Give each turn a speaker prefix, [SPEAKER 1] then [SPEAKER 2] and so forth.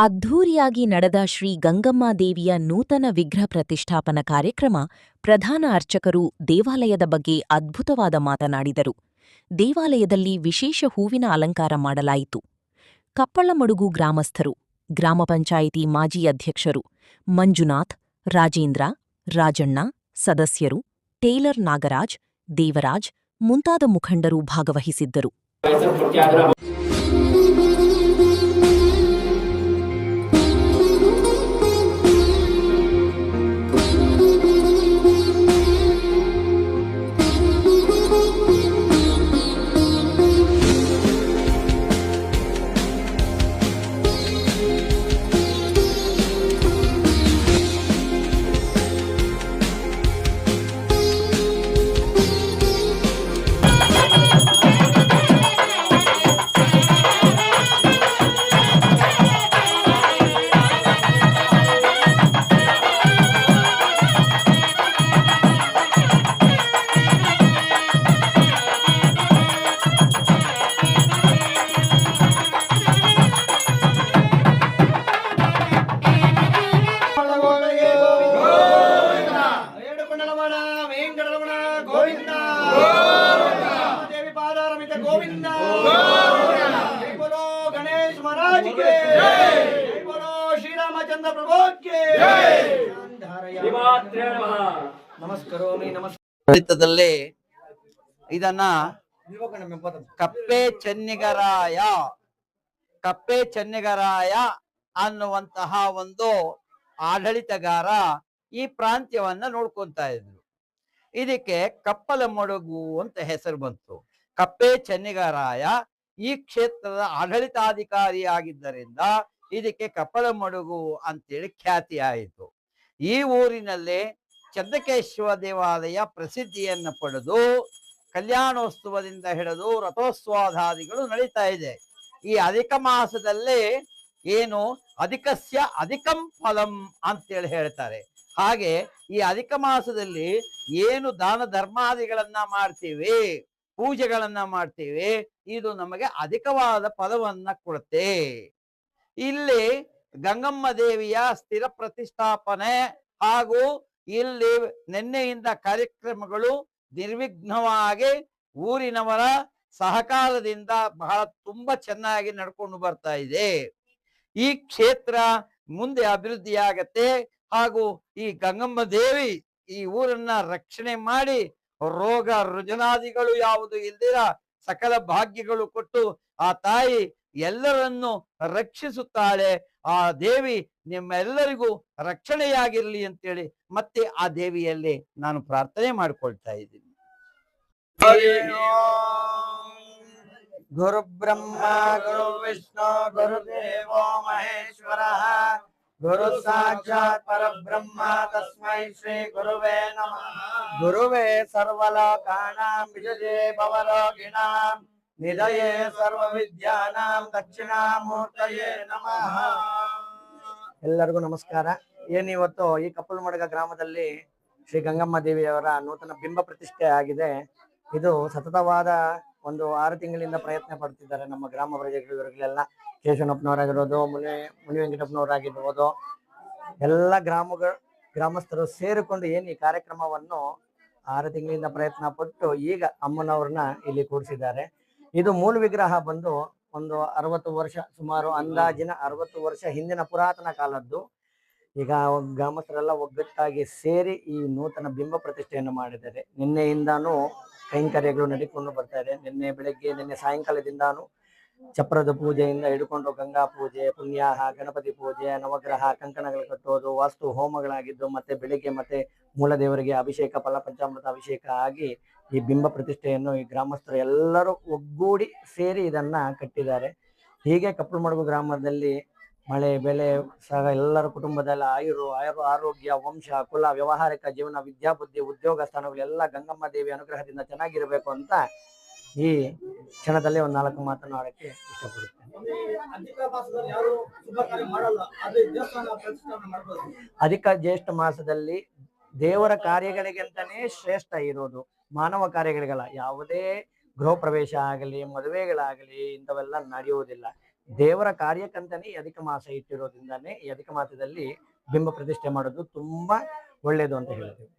[SPEAKER 1] ಅದ್ಧೂರಿಯಾಗಿ ನಡೆದ ಶ್ರೀ ಗಂಗಮ್ಮ ದೇವಿಯ ನೂತನ ವಿಗ್ರಹ ಪ್ರತಿಷ್ಠಾಪನಾ ಕಾರ್ಯಕ್ರಮ ಪ್ರಧಾನ ಅರ್ಚಕರು ದೇವಾಲಯದ ಬಗ್ಗೆ ಅದ್ಭುತವಾದ ಮಾತನಾಡಿದರು. ದೇವಾಲಯದಲ್ಲಿ ವಿಶೇಷ ಹೂವಿನ ಅಲಂಕಾರ ಮಾಡಲಾಯಿತು. ಕಪ್ಪಳಮಡುಗು ಗ್ರಾಮಸ್ಥರು, ಗ್ರಾಮ ಪಂಚಾಯಿತಿ ಮಾಜಿ ಅಧ್ಯಕ್ಷರು ಮಂಜುನಾಥ್, ರಾಜೇಂದ್ರ, ರಾಜಣ್ಣ, ಸದಸ್ಯರು, ಟೇಲರ್ ನಾಗರಾಜ್, ದೇವರಾಜ್ ಮುಂತಾದ ಮುಖಂಡರು ಭಾಗವಹಿಸಿದ್ದರು.
[SPEAKER 2] ಇದನ್ನ ಕಪ್ಪೆ ಚೆನ್ನಿಗರಾಯ ಅನ್ನುವಂತಹ ಒಂದು ಆಡಳಿತಗಾರ ಈ ಪ್ರಾಂತ್ಯವನ್ನ ನೋಡ್ಕೊಂತಾ ಇದ್ರು. ಇದಕ್ಕೆ ಕಪ್ಪಲಮಡುಗು ಅಂತ ಹೆಸರು ಬಂತು. ಕಪ್ಪೆ ಚೆನ್ನಿಗರಾಯ ಈ ಕ್ಷೇತ್ರದ ಆಡಳಿತಾಧಿಕಾರಿಯಾಗಿದ್ದರಿಂದ ಇದಕ್ಕೆ ಕಪ್ಪಲಮಡುಗು ಅಂತೇಳಿ ಖ್ಯಾತಿ ಆಯಿತು. ಈ ಊರಿನಲ್ಲಿ ಚಂದ್ರಕೇಶ್ವರ ದೇವಾಲಯ ಪ್ರಸಿದ್ಧಿಯನ್ನು ಪಡೆದು ಕಲ್ಯಾಣೋತ್ಸವದಿಂದ ಹಿಡಿದು ರಥೋತ್ಸವಾದಿಗಳು ನಡೀತಾ ಇದೆ. ಈ ಅಧಿಕ ಮಾಸದಲ್ಲಿ ಏನು ಅಧಿಕಸ್ಯ ಅಧಿಕಂ ಫಲಂ ಅಂತೇಳಿ ಹೇಳ್ತಾರೆ. ಹಾಗೆ ಈ ಅಧಿಕ ಮಾಸದಲ್ಲಿ ಏನು ದಾನ ಧರ್ಮಾದಿಗಳನ್ನ ಮಾಡ್ತೀವಿ, ಪೂಜೆಗಳನ್ನ ಮಾಡ್ತೀವಿ, ಇದು ನಮಗೆ ಅಧಿಕವಾದ ಫಲವನ್ನ ಕೊಡುತ್ತೆ. ಇಲ್ಲಿ ಗಂಗಮ್ಮ ದೇವಿಯ ಸ್ಥಿರ ಪ್ರತಿಷ್ಠಾಪನೆ ಹಾಗೂ ಇಲ್ಲಿ ನಿನ್ನೆಯಿಂದ ಕಾರ್ಯಕ್ರಮಗಳು ನಿರ್ವಿಘ್ನವಾಗಿ ಊರಿನವರ ಸಹಕಾರದಿಂದ ಬಹಳ ತುಂಬಾ ಚೆನ್ನಾಗಿ ನಡ್ಕೊಂಡು ಬರ್ತಾ ಇದೆ. ಈ ಕ್ಷೇತ್ರ ಮುಂದೆ ಅಭಿವೃದ್ಧಿಯಾಗತ್ತೆ ಹಾಗೂ ಈ ಗಂಗಮ್ಮ ದೇವಿ ಈ ಊರನ್ನ ರಕ್ಷಣೆ ಮಾಡಿ ರೋಗ ರುಜನಾದಿಗಳು ಯಾವುದು ಇಲ್ದಿರ ಸಕಲ ಭಾಗ್ಯಗಳು ಕೊಟ್ಟು ಆ ತಾಯಿ ಎಲ್ಲರನ್ನು ರಕ್ಷಿಸುತ್ತಾಳೆ. ಆ ದೇವಿ ನಿಮ್ಮೆಲ್ಲರಿಗೂ ರಕ್ಷಣೆಯಾಗಿರ್ಲಿ ಅಂತೇಳಿ ಮತ್ತೆ ಆ ದೇವಿಯಲ್ಲಿ ನಾನು ಪ್ರಾರ್ಥನೆ ಮಾಡ್ಕೊಳ್ತಾ ಇದ್ದೀನಿ. ಗುರು ಬ್ರಹ್ಮ ಗುರು ವಿಷ್ಣು ಗುರುದೇವೋ ಮಹೇಶ್ವರ ಗುರು ಸಾಕ್ಷಾತ್ ಪರಬ್ರಹ್ಮ ತಸ್ಮೈ ಶ್ರೀ ಗುರುವೇ ನಮಃ. ಗುರುವೇ ಸರ್ವಲೋಕಾನಾಂ ವಿಜಯೇ ಭವರೋಗಿಣಾಂ ನಿಧಯೇ ಸರ್ವ ವಿದ್ಯಾನಾಂ ದಕ್ಷಿಣಾಮೂರ್ತಯೇ ನಮಃ. ಎಲ್ಲರಿಗೂ ನಮಸ್ಕಾರ. ಏನಿವತ್ತು ಈ ಕಪ್ಪಲಮಡುಗ ಗ್ರಾಮದಲ್ಲಿ ಶ್ರೀ ಗಂಗಮ್ಮ ದೇವಿಯವರ ನೂತನ ಬಿಂಬ ಪ್ರತಿಷ್ಠೆ ಆಗಿದೆ. ಇದು ಸತತವಾದ ಒಂದು 6 ತಿಂಗಳಿಂದ ಪ್ರಯತ್ನ ಪಡ್ತಿದ್ದಾರೆ ನಮ್ಮ ಗ್ರಾಮ ಪ್ರಜೆಗಳಿಗೆಲ್ಲ. ಕೇಶವನಪ್ಪನವರಾಗಿರ್ಬೋದು, ಮುನಿ ವೆಂಕಟಪ್ಪನವರಾಗಿರ್ಬೋದು, ಎಲ್ಲ ಗ್ರಾಮಸ್ಥರು ಸೇರಿಕೊಂಡು ಏನು ಈ ಕಾರ್ಯಕ್ರಮವನ್ನು 6 ತಿಂಗಳಿಂದ ಪ್ರಯತ್ನ ಪಟ್ಟು ಈಗ ಅಮ್ಮನವ್ರನ್ನ ಇಲ್ಲಿ ಕೂಡಿಸಿದ್ದಾರೆ. ಇದು ಮೂಲ ವಿಗ್ರಹ ಬಂದು ಒಂದು 60 ವರ್ಷ, ಸುಮಾರು ಅಂದಾಜಿನ 60 ವರ್ಷ ಹಿಂದಿನ ಪುರಾತನ ಕಾಲದ್ದು. ಈಗ ಗ್ರಾಮಸ್ಥರೆಲ್ಲ ಒಗ್ಗಟ್ಟಾಗಿ ಸೇರಿ ಈ ನೂತನ ಬಿಂಬ ಪ್ರತಿಷ್ಠೆಯನ್ನು ಮಾಡಿದ್ದಾರೆ. ನಿನ್ನೆಯಿಂದಾನು ಕೈಂಕರ್ಯಗಳು ನಡೀಕೊಂಡು ಬರ್ತಾ ಇದೆ. ನಿನ್ನೆ ಸಾಯಂಕಾಲದಿಂದಾನು ಚಪ್ರದ ಪೂಜೆಯಿಂದ ಹಿಡ್ಕೊಂಡು ಗಂಗಾ ಪೂಜೆ, ಪುಣ್ಯಾಹ, ಗಣಪತಿ ಪೂಜೆ, ನವಗ್ರಹ ಕಂಕಣಗಳು ಕಟ್ಟೋದು, ವಾಸ್ತು ಹೋಮಗಳಾಗಿದ್ದು, ಮತ್ತೆ ಬೆಳಿಗ್ಗೆ ಮತ್ತೆ ಮೂಲ ದೇವರಿಗೆ ಅಭಿಷೇಕ, ಫಲ ಪಂಚಾಮೃತ ಅಭಿಷೇಕ ಆಗಿ ಈ ಬಿಂಬ ಪ್ರತಿಷ್ಠೆಯನ್ನು ಈ ಗ್ರಾಮಸ್ಥರು ಎಲ್ಲರೂ ಒಗ್ಗೂಡಿ ಸೇರಿ ಇದನ್ನ ಕಟ್ಟಿದ್ದಾರೆ. ಹೀಗೆ ಕಪ್ಪಲಮಡುಗು ಗ್ರಾಮದಲ್ಲಿ ಮಳೆ ಬೆಳೆ ಸಹ ಎಲ್ಲರ ಕುಟುಂಬದಲ್ಲಿ ಆರೋಗ್ಯ, ವಂಶ, ಕುಲ, ವ್ಯವಹಾರಿಕ ಜೀವನ, ವಿದ್ಯಾಬುದ್ಧಿ, ಉದ್ಯೋಗ ಸ್ಥಾನಗಳೆಲ್ಲ ಗಂಗಮ್ಮ ದೇವಿ ಅನುಗ್ರಹದಿಂದ ಚೆನ್ನಾಗಿರಬೇಕು ಅಂತ ಈ ಕ್ಷಣದಲ್ಲಿ ಒಂದು 4 ಮಾತನ್ನು ಆಡಕ್ಕೆ ಇಷ್ಟಪಡುತ್ತೇನೆ. ಅಧಿಕ ಜ್ಯೇಷ್ಠ ಮಾಸದಲ್ಲಿ ದೇವರ ಕಾರ್ಯಗಳಿಗಿಂತನೇ ಶ್ರೇಷ್ಠ ಇರೋದು, ಮಾನವ ಕಾರ್ಯಗಳಿಗಲ್ಲ. ಯಾವುದೇ ಗೃಹ ಪ್ರವೇಶ ಆಗಲಿ, ಮದುವೆಗಳಾಗಲಿ ಇಂಥವೆಲ್ಲ ನಡೆಯುವುದಿಲ್ಲ. ದೇವರ ಕಾರ್ಯಕ್ಕಂತಾನೆ ಈ ಅಧಿಕ ಮಾಸ ಇಟ್ಟಿರೋದ್ರಿಂದಾನೇ ಈ ಅಧಿಕ ಮಾಸದಲ್ಲಿ ಬಿಂಬ ಪ್ರತಿಷ್ಠೆ ಮಾಡೋದು ತುಂಬಾ ಒಳ್ಳೇದು ಅಂತ ಹೇಳ್ತೀವಿ.